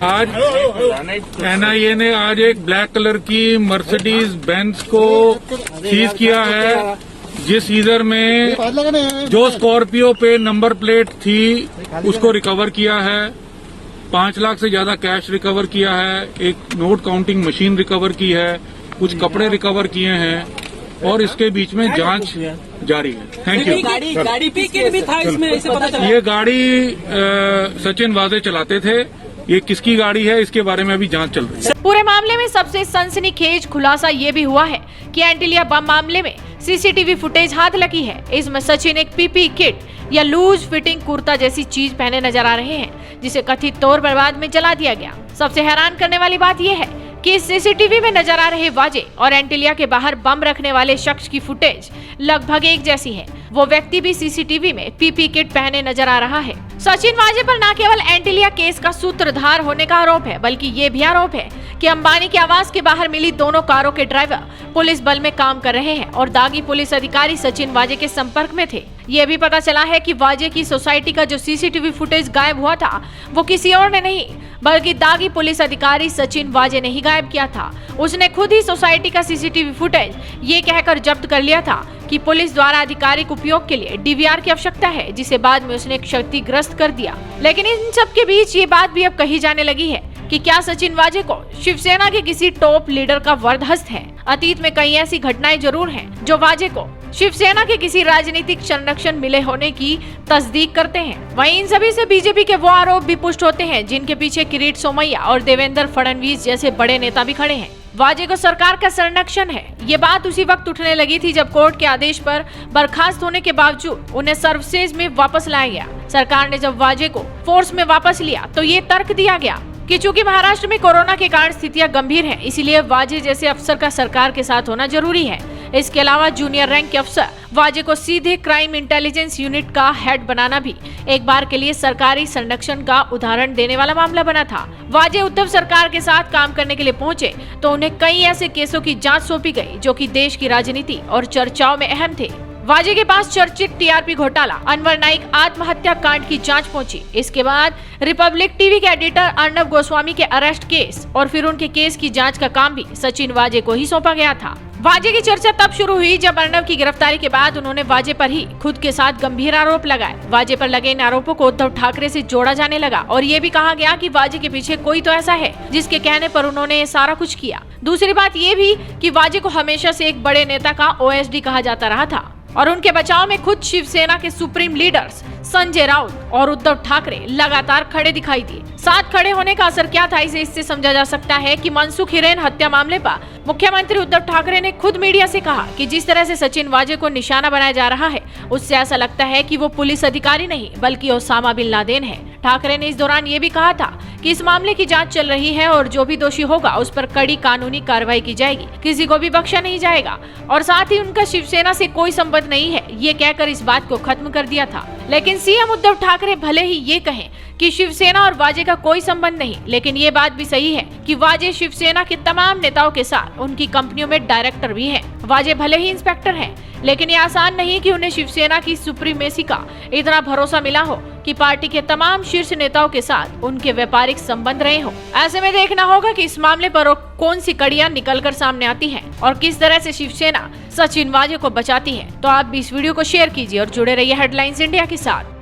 आज एनआईए ने आज एक ब्लैक कलर की मर्सिडीज बेंज को सीज किया है, जिस ईजर में जो स्कॉर्पियो पे नंबर प्लेट थी उसको रिकवर किया है। 5 लाख से ज्यादा कैश रिकवर किया है, एक नोट काउंटिंग मशीन रिकवर की है, कुछ कपड़े रिकवर किए हैं और इसके बीच में जांच जारी है। Thank you. गाड़ी भी था इसमें, ऐसे पता चला। ये गाड़ी सचिन वाजे चलाते थे। ये किसकी गाड़ी है इसके बारे में अभी जांच चल रही है। पूरे मामले में सबसे सनसनीखेज खुलासा ये भी हुआ है कि एंटीलिया बम मामले में सीसीटीवी फुटेज हाथ लगी है। इसमें सचिन एक पीपी किट या लूज फिटिंग कुर्ता जैसी चीज पहने नजर आ रहे हैं, जिसे कथित तौर पर बाद में जला दिया गया। सबसे हैरान करने वाली बात यह है कि सीसीटीवी में नजर आ रहे वाजे और एंटीलिया के बाहर बम रखने वाले शख्स की फुटेज लगभग एक जैसी है। वो व्यक्ति भी सीसीटीवी में पीपी किट पहने नजर आ रहा है। सचिन वाजे पर न केवल एंटीलिया केस का सूत्रधार होने का आरोप है, बल्कि ये भी आरोप है कि अंबानी के आवास के बाहर मिली दोनों कारों के ड्राइवर पुलिस बल में काम कर रहे हैं और दागी पुलिस अधिकारी सचिन वाजे के संपर्क में थे। ये भी पता चला है कि वाजे की सोसाइटी का जो सीसीटीवी फुटेज गायब हुआ था वो किसी और ने नहीं बल्कि दागी पुलिस अधिकारी सचिन वाजे ने ही गायब किया था। उसने खुद ही सोसाइटी का सीसीटीवी फुटेज ये कहकर जब्त कर लिया था कि पुलिस द्वारा आधिकारिक उपयोग के लिए डीवीआर की आवश्यकता है, जिसे बाद में उसने क्षतिग्रस्त कर दिया। लेकिन इन सब के बीच ये बात भी अब कही जाने लगी है कि क्या सचिन वाजे को शिवसेना के किसी टॉप लीडर का वरदहस्त है। अतीत में कई ऐसी घटनाएं जरूर हैं जो वाजे को शिवसेना के किसी राजनीतिक संरक्षण मिले होने की तस्दीक करते हैं। वहीं इन सभी से बीजेपी के वो आरोप भी पुष्ट होते हैं जिनके पीछे किरीट सोमैया और देवेंद्र फडणवीस जैसे बड़े नेता भी खड़े हैं। वाजे को सरकार का संरक्षण है, ये बात उसी वक्त उठने लगी थी जब कोर्ट के आदेश पर बर्खास्त होने के बावजूद उन्हें सर्विसेज में वापस लाया गया। सरकार ने जब वाजे को फोर्स में वापस लिया तो ये तर्क दिया गया कि चूंकि महाराष्ट्र में कोरोना के कारण स्थितियां गंभीर हैं, इसीलिए वाजे जैसे अफसर का सरकार के साथ होना जरूरी है। इसके अलावा जूनियर रैंक के अफसर वाजे को सीधे क्राइम इंटेलिजेंस यूनिट का हेड बनाना भी एक बार के लिए सरकारी संरक्षण का उदाहरण देने वाला मामला बना था। वाजे उद्धव सरकार के साथ काम करने के लिए पहुंचे तो उन्हें कई ऐसे केसों की जांच सौंपी गई जो कि देश की राजनीति और चर्चाओं में अहम थे। वाजे के पास चर्चित टीआरपी घोटाला, अनवर नाइक आत्महत्या कांड की जांच पहुंची। इसके बाद रिपब्लिक टीवी के एडिटर अर्नब गोस्वामी के अरेस्ट केस और फिर उनके केस की जांच का काम भी सचिन वाजे को ही सौंपा गया था। वाजे की चर्चा तब शुरू हुई जब अर्नब की गिरफ्तारी के बाद उन्होंने वाजे पर ही खुद के साथ गंभीर आरोप लगाए। वाजे पर लगे इन आरोपों को उद्धव ठाकरे से जोड़ा जाने लगा और ये भी कहा गया कि वाजे के पीछे कोई तो ऐसा है जिसके कहने पर उन्होंने ये सारा कुछ किया। दूसरी बात ये भी कि वाजे को हमेशा से एक बड़े नेता का ओएसडी कहा जाता रहा था और उनके बचाव में खुद शिवसेना के सुप्रीम लीडर्स संजय राउत और उद्धव ठाकरे लगातार खड़े दिखाई दिए। साथ खड़े होने का असर क्या था, इसे इससे समझा जा सकता है कि मनसुख हिरेन हत्या मामले पर मुख्यमंत्री उद्धव ठाकरे ने खुद मीडिया से कहा कि जिस तरह से सचिन वाजे को निशाना बनाया जा रहा है उससे ऐसा लगता है कि वो पुलिस अधिकारी नहीं बल्कि ओसामा बिन लादेन है। ठाकरे ने इस दौरान ये भी कहा था कि इस मामले की जांच चल रही है और जो भी दोषी होगा उस पर कड़ी कानूनी कार्रवाई की जाएगी, किसी को भी बख्शा नहीं जाएगा और साथ ही उनका शिवसेना से कोई संबंध नहीं है, ये कहकर इस बात को खत्म कर दिया था। लेकिन सीएम उद्धव ठाकरे भले ही ये कहें कि शिवसेना और वाजे का कोई संबंध नहीं, लेकिन ये बात भी सही है कि वाजे शिवसेना के तमाम नेताओं के साथ उनकी कंपनियों में डायरेक्टर भी हैं। वाजे भले ही इंस्पेक्टर हैं, लेकिन ये आसान नहीं कि उन्हें शिवसेना की सुप्रीमेसी का इतना भरोसा मिला हो कि पार्टी के तमाम शीर्ष नेताओं के साथ उनके व्यापारिक संबंध रहे हो। ऐसे में देखना होगा कि इस मामले पर कौन सी कड़ियां निकलकर सामने आती हैं और किस तरह से शिवसेना सचिन वाजे को बचाती है। तो आप भी इस वीडियो को शेयर कीजिए और जुड़े रहिए हेडलाइंस इंडिया के साथ।